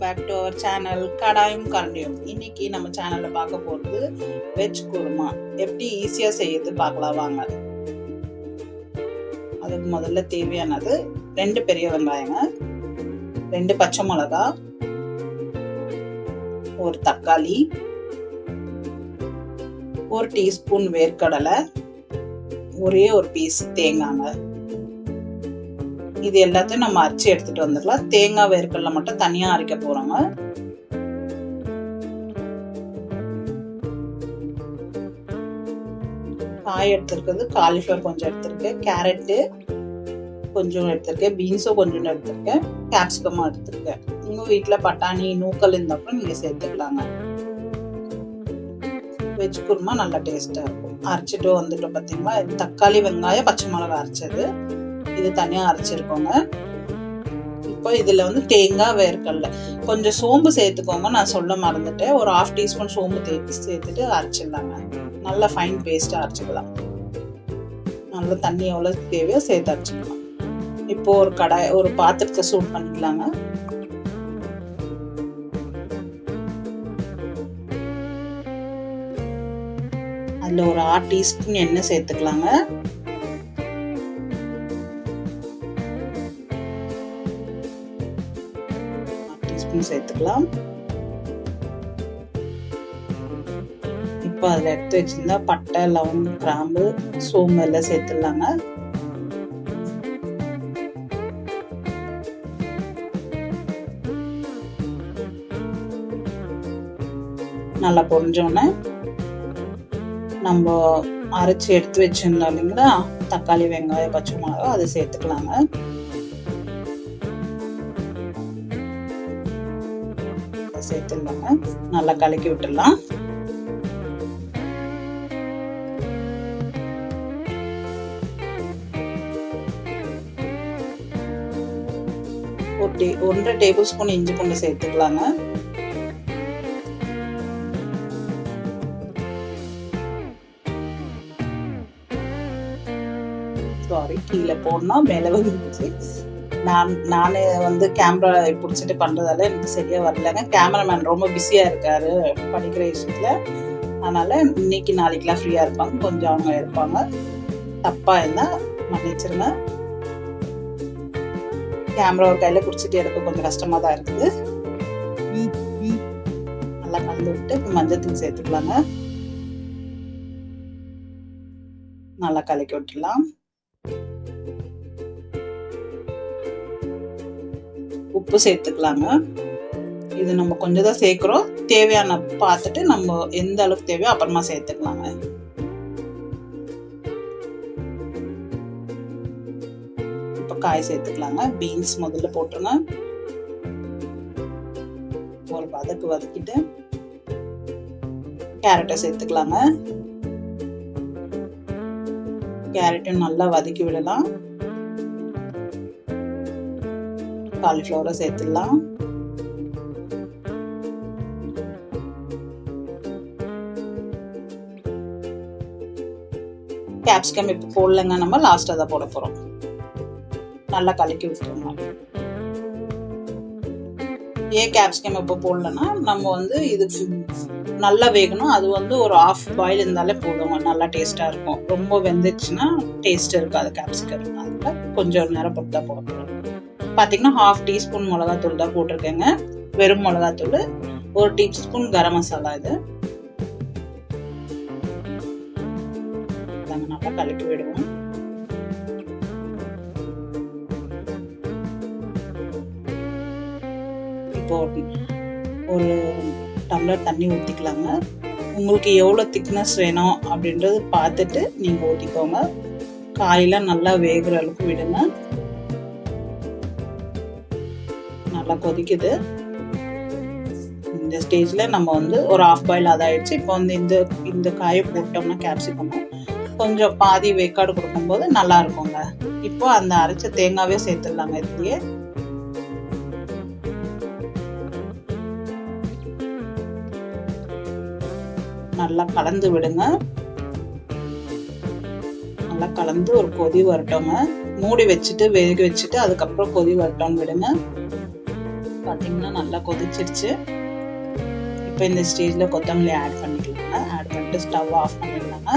Back to our channel கடாயும் கரண்டியும். இன்னைக்கு நம்ம சேனல்ல பார்க்க போகிறது வெஜ் குருமா எப்படி ஈஸியாக செய்யறது பார்க்கலாம் வாங்க. அதுக்கு முதல்ல தேவையானது 2 பெரிய வெங்காயங்க, 2 பச்சை மிளகா, 1 தக்காளி, 1 டீஸ்பூன் வேர்க்கடலை, ஒரே ஒரு பீஸ் தேங்காங்க. இது எல்லாத்தையும் நம்ம அரைச்சி எடுத்துட்டு வந்துடலாம். தேங்காய் வேர்க்கடலை மட்டும் தனியா அரைக்க போறோங்க. காய் எடுத்துருக்குது, காலிஃப்ளவர் கொஞ்சம் எடுத்திருக்கேன், கேரட்டு கொஞ்சம் எடுத்திருக்கேன், பீன்ஸும் கொஞ்சம் எடுத்திருக்கேன், கேப்சிகமும் எடுத்திருக்கேன். உங்க வீட்டுல பட்டாணி நூக்கல் இருந்தப்பறம் நீங்க சேர்த்துக்கலாங்க. வெஜ் குருமா நல்லா டேஸ்டா இருக்கும். அரைச்சிட்டு வந்துட்டோம் பாத்தீங்களா. தக்காளி வெங்காயம் பச்சை மிளகாய் அரைச்சது இது தனியா அரைச்சிருக்கோங்க. இப்போ இதுல வந்து தேங்காய் வேர்க்கடலை கொஞ்சம் சோம்பு சேர்த்துக்கோங்க. நான் சொல்ல மறந்துட்டேன். ஒரு 1/2 டீஸ்பூன் சோம்பு சேர்த்துட்டு அரைச்சிடலாங்க. நல்லா ஃபைன் பேஸ்டா அரைச்சிக்கலாம். நல்லா தண்ணி எவ்வளவு தேவையோ சேர்த்து அரைச்சிக்கலாம். இப்போ ஒரு பாத்திரத்தை சூட் பண்ணிக்கலாங்க. அதுல ஒரு 1/2 டீஸ்பூன் எண்ணெய் சேர்த்துக்கலாங்க. சேர்த்துக்கலாம். இப்போ அதுல எடுத்து வச்சிருந்தா பட்டை, லவங்கம், கிராம்பு, சோம்பு எல்லாம் சேர்த்துடலாங்க. நல்லா பொரிஞ்சோன்னே நம்ம அரைச்சி எடுத்து வச்சிருந்தோம் இல்லைங்களா தக்காளி வெங்காயம் பச்சை மிளகா அதை சேர்த்துக்கலாங்க. சேர்த்துடலாங்க. நல்லா கலக்கி விட்டுடலாம். ஒரு 1.5 டேபிள் ஸ்பூன் இஞ்சி பூண்டு சேர்த்துக்கலாங்க. சாரி, கீழே போடனா மேல வந்துச்சு. நானே வந்து கேமரா பிடிச்சிட்டு பண்றதால எனக்கு சரியா வரலங்க. கேமராமேன் ரொம்ப பிஸியா இருக்காரு படிக்கிற விஷயத்துல. அதனால இன்னைக்கு நாளைக்கெல்லாம் ஃப்ரீயா இருப்பாங்க. கொஞ்சம் அவங்க இருப்பாங்க. தப்பா இருந்தா மன்னிச்சிருங்க. கேமரா ஒரு கையில பிடிச்சிட்டு எடுக்க கொஞ்சம் கஷ்டமா தான் இருக்குது. நல்லா கலந்து விட்டு மஞ்சத்தூள் சேர்த்துக்கலாங்க. நல்லா கலக்கி விட்டுலாம். உப்பு சேர்த்துக்கலாங்க. இது நம்ம கொஞ்சம் தான் சேர்க்கிறோம். தேவையான பார்த்துட்டு நம்ம எந்த அளவுக்கு தேவையோ அப்புறமா சேர்த்துக்கலாங்க. இப்ப காய் சேர்த்துக்கலாங்க. பீன்ஸ் முதல்ல போட்டுருங்க. ஒரு வதக்கிட்டு கேரட்டை சேர்த்துக்கலாங்க. கேரட்டையும் நல்லா வதக்கி விடலாம். காலிஃப்ளவரை சேர்த்துடலாம். கேப்சிகம் இப்ப போடலங்க, நம்ம லாஸ்டா தான் போட போறோம். நல்லா கலக்கி விட்டுருங்க. ஏன் கேப்சிகம் இப்ப போடலன்னா நம்ம வந்து இது நல்லா வேகணும். அது வந்து ஒரு 1/2 பாயில் இருந்தாலே போடுவோம். நல்லா டேஸ்டா இருக்கும். ரொம்ப வெந்துச்சுன்னா டேஸ்ட் இருக்காது கேப்சிகம். அதனால கொஞ்சம் நேரம் பொறுத்து தான் போட போறோம். பாத்தீங்கன்னா 1/2 டீஸ்பூன் மிளகாத்தூள் தான் போட்டிருக்கேங்க. வெறும் மிளகாத்தூள். 1 டீஸ்பூன் கரம் மசாலா. இது நல்லா கலக்கி விடுவோம். இப்போ ஒரு டம்ளர் தண்ணி ஊத்திக்கலாங்க. உங்களுக்கு எவ்வளவு திக்னஸ் வேணும் அப்படின்றது பார்த்துட்டு நீங்க ஊத்திக்கோங்க. காயெல்லாம் நல்லா வேகிற அளவுக்கு விடுங்க. நல்லா கொதிக்குது. இந்த ஸ்டேஜ்ல நம்ம வந்து ஒரு 1/2 பாயில் அதாயிடுச்சு. இப்போ வந்து இந்த காயை போட்டோம்னா கேப்சிகம் கொஞ்சம் பாதி வேக்காடு கொடுக்கும்போது நல்லா இருக்குங்க. இப்போ அந்த அரைச்ச தேங்காவே சேர்த்துடலாங்க. இதுலயே நல்லா கலந்து விடுங்க. நல்லா கலந்து ஒரு கொதி வரட்டோங்க. மூடி வச்சுட்டு வேக வச்சுட்டு அதுக்கப்புறம் கொதி வரட்டோன்னு விடுங்க. பார்த்தீங்கன்னா நல்லா கொதிச்சிருச்சு. இப்போ இந்த ஸ்டேஜில் கொத்தமல்லி ஆட் பண்ணிக்கலாங்க. ஆட் பண்ணிட்டு ஸ்டவ் ஆஃப் பண்ணிடலாங்க.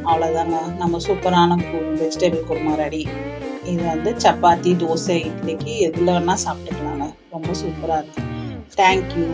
அவ்வளோதாங்க, நம்ம சூப்பரான வெஜிடபிள் குருமா ரெடி. இது வந்து சப்பாத்தி, தோசை, இட்லிக்கு எதில் வேணால் சாப்பிட்டுக்கலாங்க. ரொம்ப சூப்பராக இருக்கும். தேங்க்யூ.